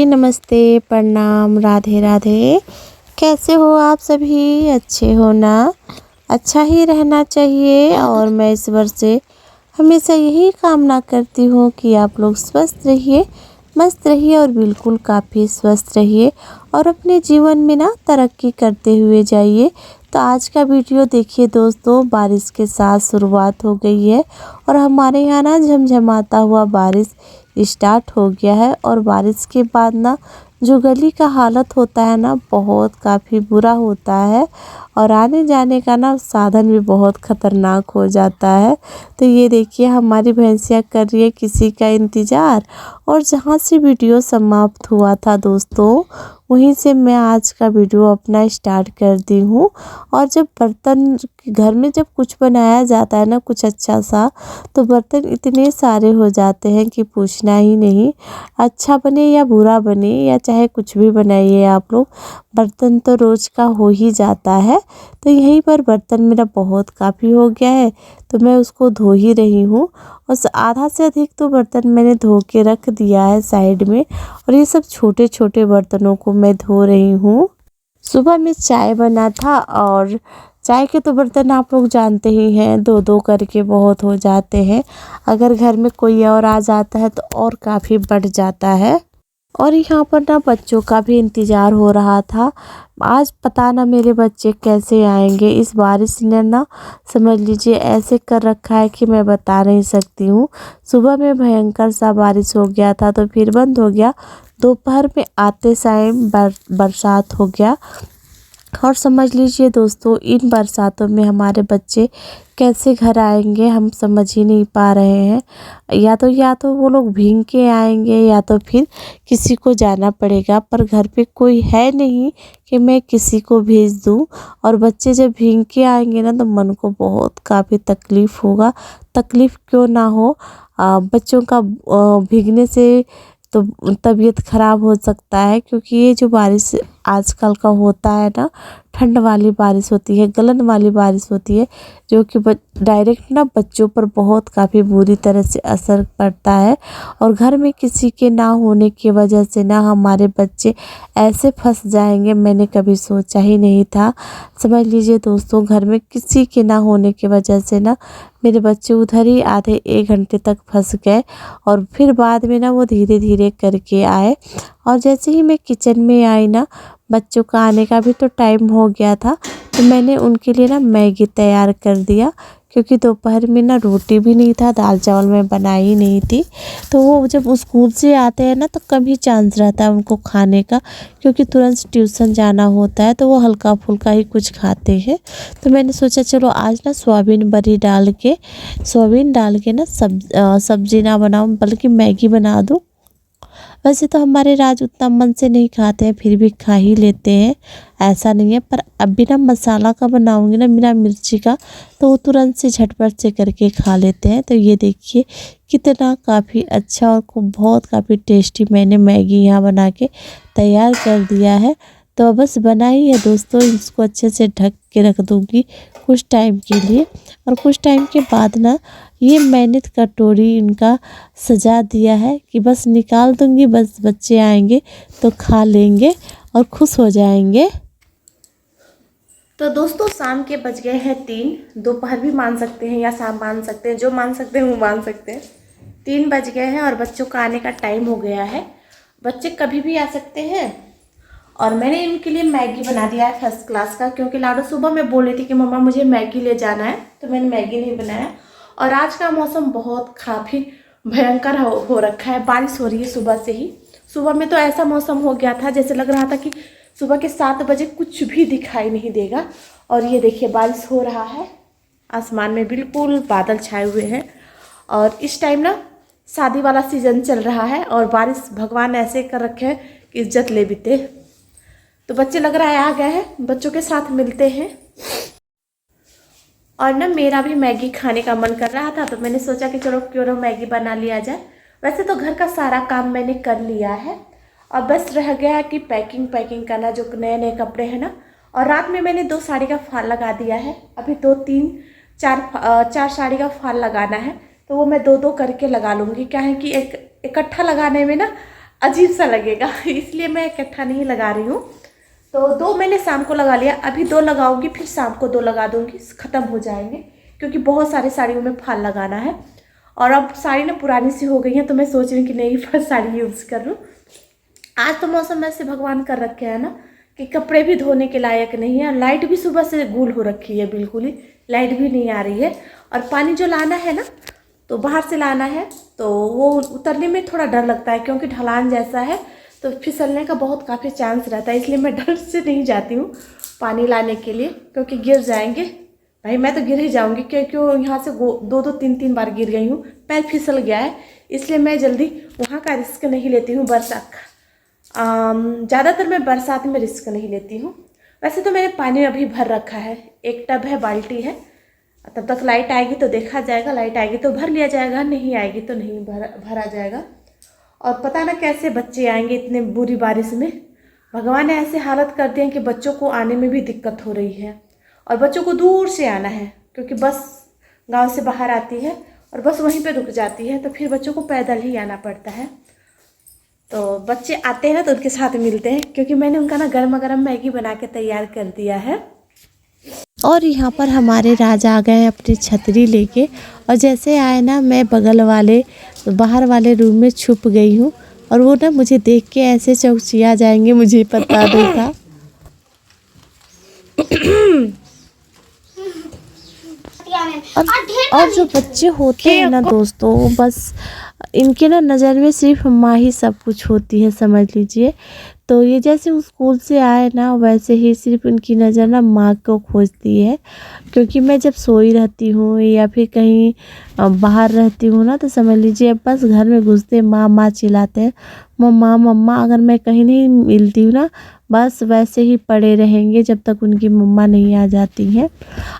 नमस्ते, प्रणाम, राधे राधे। कैसे हो आप सभी? अच्छे हो ना? अच्छा ही रहना चाहिए और मैं ईश्वर से हमेशा यही कामना करती हूँ कि आप लोग स्वस्थ रहिए, मस्त रहिए और बिल्कुल काफ़ी स्वस्थ रहिए और अपने जीवन में ना तरक्की करते हुए जाइए। तो आज का वीडियो देखिए दोस्तों, बारिश के साथ शुरुआत हो गई है और हमारे यहाँ ना झमझमाता हुआ बारिश स्टार्ट हो गया है। और बारिश के बाद ना जो गली का हालत होता है ना, बहुत काफ़ी बुरा होता है और आने जाने का ना साधन भी बहुत ख़तरनाक हो जाता है। तो ये देखिए हमारी भैंसिया कर रही है किसी का इंतज़ार। और जहाँ से वीडियो समाप्त हुआ था दोस्तों, वहीं से मैं आज का वीडियो अपना स्टार्ट कर दी हूँ। और जब बर्तन घर में जब कुछ बनाया जाता है ना, कुछ अच्छा सा, तो बर्तन इतने सारे हो जाते हैं कि पूछना ही नहीं। अच्छा बने या बुरा बने या चाहे कुछ भी बनाइए आप लोग, बर्तन तो रोज़ का हो ही जाता है। तो यहीं पर बर्तन मेरा बहुत काफ़ी हो गया है, तो मैं उसको धो ही रही हूँ। उस आधा से अधिक तो बर्तन मैंने धो के रख दिया है साइड में, और ये सब छोटे छोटे बर्तनों को मैं धो रही हूँ। सुबह में चाय बना था और चाय के तो बर्तन आप लोग जानते ही हैं, दो दो करके बहुत हो जाते हैं। अगर घर में कोई और आ जाता है तो और काफ़ी बढ़ जाता है। और यहाँ पर ना बच्चों का भी इंतज़ार हो रहा था। आज पता ना मेरे बच्चे कैसे आएंगे। इस बारिश ने ना समझ लीजिए ऐसे कर रखा है कि मैं बता नहीं सकती हूँ। सुबह में भयंकर सा बारिश हो गया था तो फिर बंद हो गया। दोपहर में आते टाइम बरसात हो गया। और समझ लीजिए दोस्तों, इन बरसातों में हमारे बच्चे कैसे घर आएंगे हम समझ ही नहीं पा रहे हैं। या तो वो लोग भीग के आएंगे या तो फिर किसी को जाना पड़ेगा, पर घर पे कोई है नहीं कि मैं किसी को भेज दूं। और बच्चे जब भीग के आएंगे ना तो मन को बहुत काफ़ी तकलीफ़ होगा। तकलीफ़ क्यों ना हो, बच्चों का भीगने से तो तबीयत ख़राब हो सकता है, क्योंकि ये जो बारिश आजकल का होता है ना, ठंड वाली बारिश होती है, गलन वाली बारिश होती है, जो कि डायरेक्ट ना बच्चों पर बहुत काफ़ी बुरी तरह से असर पड़ता है। और घर में किसी के ना होने की वजह से ना हमारे बच्चे ऐसे फंस जाएंगे, मैंने कभी सोचा ही नहीं था। समझ लीजिए दोस्तों, घर में किसी के ना होने की वजह से ना मेरे बच्चे उधर ही आधे एक घंटे तक फंस गए। और फिर बाद में ना वो धीरे धीरे करके आए। और जैसे ही मैं किचन में आई ना, बच्चों का आने का भी तो टाइम हो गया था, तो मैंने उनके लिए ना मैगी तैयार कर दिया, क्योंकि दोपहर में ना रोटी भी नहीं था, दाल चावल मैं बनाई ही नहीं थी। तो वो जब स्कूल से आते हैं ना तो कम ही चांस रहता है उनको खाने का, क्योंकि तुरंत ट्यूशन जाना होता है, तो वो हल्का फुल्का ही कुछ खाते हैं। तो मैंने सोचा चलो आज ना सोयाबीन डाल के ना सब्जी ना बनाऊँ बल्कि मैगी बना दूँ। वैसे तो हमारे राज उतना मन से नहीं खाते हैं, फिर भी खा ही लेते हैं, ऐसा नहीं है। पर अब बिना मसाला का बनाऊंगी ना, बिना मिर्ची का, तो वो तुरंत से झटपट से करके खा लेते हैं। तो ये देखिए कितना काफ़ी अच्छा और बहुत काफ़ी टेस्टी मैंने मैगी यहाँ बना के तैयार कर दिया है। तो बस बना ही है दोस्तों, इसको अच्छे से ढक के रख दूँगी कुछ टाइम के लिए। और कुछ टाइम के बाद ना ये मैंने कटोरी इनका सजा दिया है कि बस निकाल दूँगी, बस बच्चे आएंगे तो खा लेंगे और खुश हो जाएंगे। तो दोस्तों शाम के बज गए हैं 3, दोपहर भी मान सकते हैं या शाम मान सकते हैं, जो मान सकते हैं वो मान सकते हैं। 3 बज गए हैं और बच्चों का आने का टाइम हो गया है। बच्चे कभी भी आ सकते हैं। और मैंने इनके लिए मैगी बना दिया है फर्स्ट क्लास का, क्योंकि लाडो सुबह में बोल रही थी कि मम्मा मुझे मैगी ले जाना है, तो मैंने मैगी नहीं बनाया। और आज का मौसम बहुत काफ़ी भयंकर हो रखा है, बारिश हो रही है सुबह से ही। सुबह में तो ऐसा मौसम हो गया था जैसे लग रहा था कि सुबह के 7 बजे कुछ भी दिखाई नहीं देगा। और ये देखिए बारिश हो रहा है, आसमान में बिल्कुल बादल छाए हुए हैं। और इस टाइम ना शादी वाला सीज़न चल रहा है और बारिश भगवान ऐसे कर रखे हैं कि इज्जत ले बीते। तो बच्चे लग रहा है आ गए हैं, बच्चों के साथ मिलते हैं। और ना मेरा भी मैगी खाने का मन कर रहा था, तो मैंने सोचा कि चलो क्यों ना मैगी बना लिया जाए। वैसे तो घर का सारा काम मैंने कर लिया है और बस रह गया है कि पैकिंग करना, जो नए नए कपड़े हैं ना। और रात में मैंने 2 साड़ी का फाल लगा दिया है, अभी 2 3 4 साड़ी का फाल लगाना है, तो वो मैं 2 2 करके लगा लूँगी। क्या है कि एक इकट्ठा लगाने में ना अजीब सा लगेगा, इसलिए मैं इकट्ठा नहीं लगा रही हूँ। तो 2 मैंने शाम को लगा लिया, अभी 2 लगाऊंगी, फिर शाम को 2 लगा दूंगी, ख़त्म हो जाएंगे, क्योंकि बहुत सारी साड़ियों में फाल लगाना है। और अब साड़ी ना पुरानी सी हो गई है, तो मैं सोच रही हूँ कि नई साड़ी यूज़ कर लूँ। आज तो मौसम ऐसे भगवान कर रखे हैं ना कि कपड़े भी धोने के लायक नहीं है, और लाइट भी सुबह से गुल हो रखी है, बिल्कुल ही लाइट भी नहीं आ रही है। और पानी जो लाना है ना, तो बाहर से लाना है, तो वो उतरने में थोड़ा डर लगता है, क्योंकि ढलान जैसा है, तो फिसलने का बहुत काफ़ी चांस रहता है, इसलिए मैं डर से नहीं जाती हूँ पानी लाने के लिए, क्योंकि गिर जाएंगे। भाई मैं तो गिर ही जाऊँगी, क्योंकि यहाँ से 2-2 3-3 बार गिर गई हूँ, पैर फिसल गया है, इसलिए मैं जल्दी वहाँ का रिस्क नहीं लेती हूँ। बरसात का ज़्यादातर मैं बरसात में रिस्क नहीं लेती हूँ। वैसे तो मैंने पानी अभी भर रखा है, एक टब है, बाल्टी है, तब तक लाइट आएगी तो देखा जाएगा, लाइट आएगी तो भर लिया जाएगा, नहीं आएगी तो नहीं भरा जाएगा। और पता ना कैसे बच्चे आएंगे इतने बुरी बारिश में, भगवान ने ऐसे हालत कर दिए हैं कि बच्चों को आने में भी दिक्कत हो रही है, और बच्चों को दूर से आना है, क्योंकि बस गांव से बाहर आती है और बस वहीं पे रुक जाती है, तो फिर बच्चों को पैदल ही आना पड़ता है। तो बच्चे आते हैं ना तो उनके साथ मिलते हैं, क्योंकि मैंने उनका ना गर्मा गर्म मैगी बना के तैयार कर दिया है। और यहाँ पर हमारे राजा आ गए अपनी छतरी लेके, और जैसे आए ना, मैं बगल वाले बाहर वाले रूम में छुप गई हूँ, और वो ना मुझे देख के ऐसे चौंकिया जाएंगे, मुझे पता नहीं था। और जो बच्चे होते हैं ना दोस्तों, बस इनके ना नज़र में सिर्फ माँ ही सब कुछ होती है, समझ लीजिए। तो ये जैसे वो स्कूल से आए ना, वैसे ही सिर्फ उनकी नज़र ना माँ को खोजती है, क्योंकि मैं जब सोई रहती हूँ या फिर कहीं बाहर रहती हूँ ना, तो समझ लीजिए बस घर में घुसते माँ माँ चिल्लाते हैं, मम्मा मम्मा। अगर मैं कहीं नहीं मिलती हूँ ना, बस वैसे ही पड़े रहेंगे जब तक उनकी मम्मा नहीं आ जाती हैं।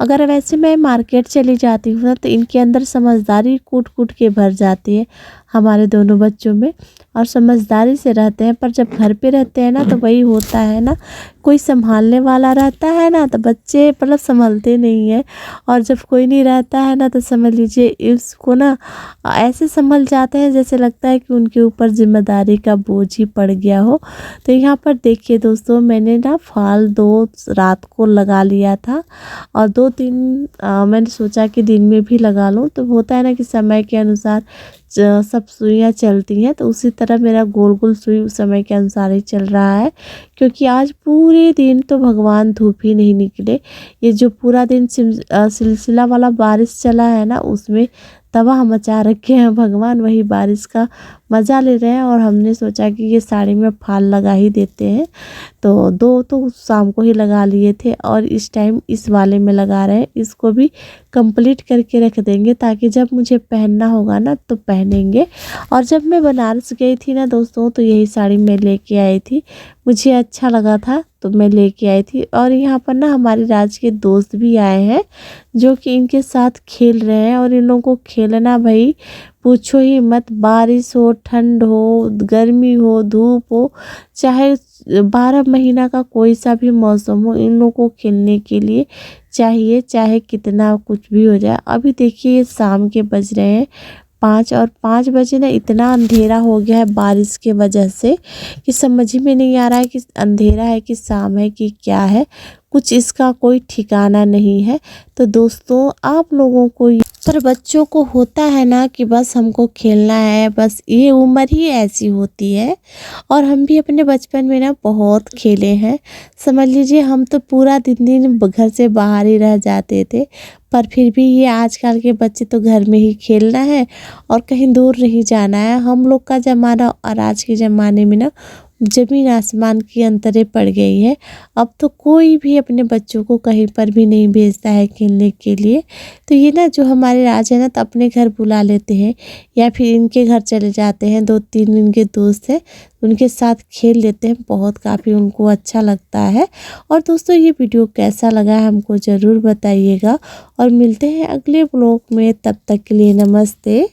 अगर वैसे मैं मार्केट चली जाती हूँ ना, तो इनके अंदर समझदारी कूट कूट के भर जाती है हमारे दोनों बच्चों में, और समझदारी से रहते हैं। पर जब घर पे रहते हैं ना, तो वही होता है ना, कोई संभालने वाला रहता है ना, तो बच्चे मतलब संभलते नहीं हैं, और जब कोई नहीं रहता है ना, तो समझ लीजिए इसको ना ऐसे संभल जाते हैं जैसे लगता है कि उनके ऊपर जिम्मेदारी का बोझ ही पड़ गया हो। तो यहाँ पर देखिए दोस्तों, मैंने ना फाल 2 रात को लगा लिया था, और 2-3 मैंने सोचा कि दिन में भी लगा लूँ। तो होता है ना कि समय के अनुसार सब सुइयाँ चलती हैं, तो उसी तरह मेरा गोल गोल सुई उस समय के अनुसार ही चल रहा है, क्योंकि आज पूरे दिन तो भगवान धूप ही नहीं निकले। ये जो पूरा दिन सिलसिला वाला बारिश चला है ना, उसमें तबाह मचा रखे हैं भगवान, वही बारिश का मज़ा ले रहे हैं। और हमने सोचा कि ये साड़ी में फाल लगा ही देते हैं, तो 2 तो शाम को ही लगा लिए थे, और इस टाइम इस वाले में लगा रहे हैं। इसको भी कंप्लीट करके रख देंगे, ताकि जब मुझे पहनना होगा ना तो पहनेंगे। और जब मैं बनारस गई थी ना दोस्तों, तो यही साड़ी मैं लेके आई थी, मुझे अच्छा लगा था तो मैं लेके आई थी। और यहाँ पर ना हमारे राज के दोस्त भी आए हैं, जो कि इनके साथ खेल रहे हैं। और इन लोगों को खेलना भाई पूछो ही मत, बारिश हो, ठंड हो, गर्मी हो, धूप हो, चाहे 12 महीना का कोई सा भी मौसम हो, इन लोगों को खेलने के लिए चाहिए, चाहे कितना कुछ भी हो जाए। अभी देखिए ये शाम के बज रहे हैं 5, और 5 बजे ना इतना अंधेरा हो गया है बारिश के वजह से, कि समझ में नहीं आ रहा है कि अंधेरा है कि शाम है कि क्या है, कुछ इसका कोई ठिकाना नहीं है। तो दोस्तों आप लोगों को, पर बच्चों को होता है ना कि बस हमको खेलना है, बस ये उम्र ही ऐसी होती है। और हम भी अपने बचपन में ना बहुत खेले हैं, समझ लीजिए हम तो पूरा दिन घर से बाहर ही रह जाते थे। पर फिर भी ये आजकल के बच्चे तो घर में ही खेलना है और कहीं दूर नहीं जाना है। हम लोग का ज़माना और आज के ज़माने में ना ज़मीन आसमान की अंतरें पड़ गई है। अब तो कोई भी अपने बच्चों को कहीं पर भी नहीं भेजता है खेलने के लिए। तो ये ना जो हमारे राज है ना, तो अपने घर बुला लेते हैं या फिर इनके घर चले जाते हैं। 2-3 इनके दोस्त हैं, उनके साथ खेल लेते हैं, बहुत काफ़ी उनको अच्छा लगता है। और दोस्तों ये वीडियो कैसा लगा है हमको ज़रूर बताइएगा, और मिलते हैं अगले ब्लॉग में। तब तक के लिए नमस्ते।